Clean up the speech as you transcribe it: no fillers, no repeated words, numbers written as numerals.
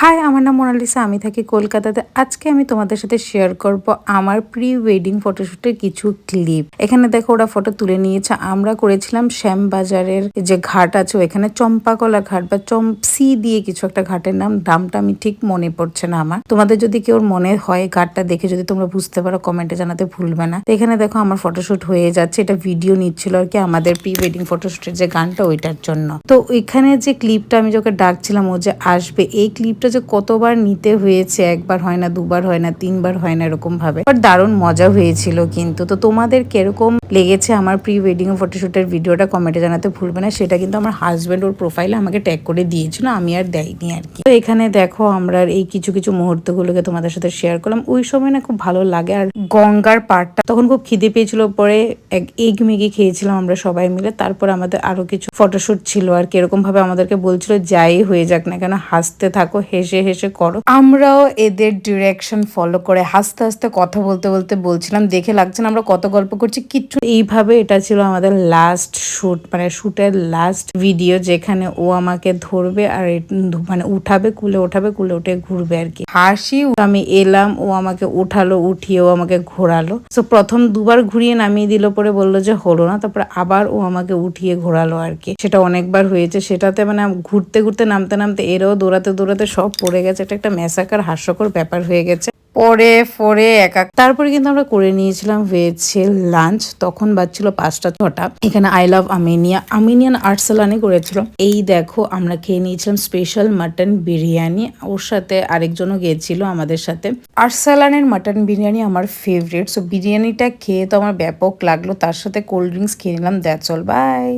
High, আমার নাম Mona Lisa. আমি থাকি কলকাতাতে। আজকে আমি তোমাদের সাথে শেয়ার করব আমার প্রি ওয়েডিং ফটোশুটের কিছু ক্লিপ। এখানে দেখো ওরা ফটো তুলে নিয়েছে। আমরা করেছিলাম শ্যামবাজারের যে ঘাট আছে ওখানে, চম্পাকলা ঘাট বা চম্পসি দিয়ে কিছু একটা ঘাটের নামটা আমি ঠিক মনে পড়ছে না আমার। তোমাদের যদি কেউ মনে হয় ঘাটটা দেখে যদি তোমরা বুঝতে পারো কমেন্টে জানাতে ভুলবে না। এখানে দেখো আমার ফটোশুট হয়ে যাচ্ছে। এটা ভিডিও নিচ্ছিল আর কি আমাদের প্রি ওয়েডিং ফটোশুটের যে গানটা ওইটার জন্য। তো ওইখানে যে ক্লিপটা আমি যখন ডাকছিলাম ও যে আসবে, এই ক্লিপটা যে কতবার নিতে হয়েছে, একবার হয় না, দুবার হয় না, তিনবার হয় না, এরকম ভাবে। বাট দারুণ মজা হয়েছিল কিন্তু। তো তোমাদের কিরকম লেগেছে আমার প্রি ওয়েডিং ফটোশুটের ভিডিওটা কমেন্টে জানাতে ভুলবে না। সেটা কিন্তু আমার হাজব্যান্ড ওর প্রোফাইলে আমাকে ট্যাগ করে দিয়েছিল, আমি আর দেয়নি আর কি। তো এখানে দেখো আমরা এই কিছু কিছু মুহূর্তগুলোকে তোমাদের সাথে শেয়ার করলাম। ওই সময় না খুব ভালো লাগে। আর গঙ্গার পাড়টা তখন খুব খিদে পেয়েছিল, পরে এগ ম্যাগি খেয়েছিলাম আমরা সবাই মিলে। তারপর আমাদের আরো কিছু ফটোশুট ছিল আর কি। এরকম ভাবে আমাদেরকে বলছিল যাই হয়ে যাক না কেন হাসতে থাকো, হেসে হেসে করো। আমরাও এদের ডিরেকশন ফলো করে হাসতে হাসতে কথা বলতে বলতে বলছিলাম, দেখে লাগছে না আমরা কত গল্প করছি কিচ্ছু। এইভাবে এটা ছিল আমাদের লাস্ট শুট, মানে শুটের লাস্ট ভিডিও, যেখানে ও আমাকে ধরবে আর মানে উঠাবে, কুলে উঠাবে, কুলে উঠে ঘুরবে আর কি। হাসি, আমি এলাম, ও আমাকে উঠালো, উঠিয়ে ও আমাকে ঘোরালো। তো প্রথম দুবার ঘুরিয়ে নামিয়ে দিল, পরে বললো যে হলো না, তারপরে আবার ও আমাকে উঠিয়ে ঘোরালো আর কি। সেটা অনেকবার হয়েছে। সেটাতে মানে ঘুরতে ঘুরতে নামতে নামতে এরাও দৌড়াতে দৌড়াতে সব পড়ে গেছে। এটা একটা ম্যাসাকার হাস্যকর ব্যাপার হয়ে গেছে। পরে তারপরে কিন্তু আমরা করে নিয়েছিলাম ভেজে লাঞ্চ। তখন বাজছিল 5টা 6টা। এখানে আই লাভ আমিনিয়ান আর্টসালানে করেছিল। এই দেখো আমরা খেয়ে নিয়েছিলাম স্পেশাল মাটন বিরিয়ানি। ওর সাথে আরেকজনও গিয়েছিল আমাদের সাথে। আর্টসালানের মাটন বিরিয়ানি আমার ফেভারিট। সো বিরিয়ানিটা খেয়ে তো আমার ব্যাপক লাগলো। তার সাথে কোল্ড ড্রিঙ্কস খেয়ে নিলাম। That's all, by.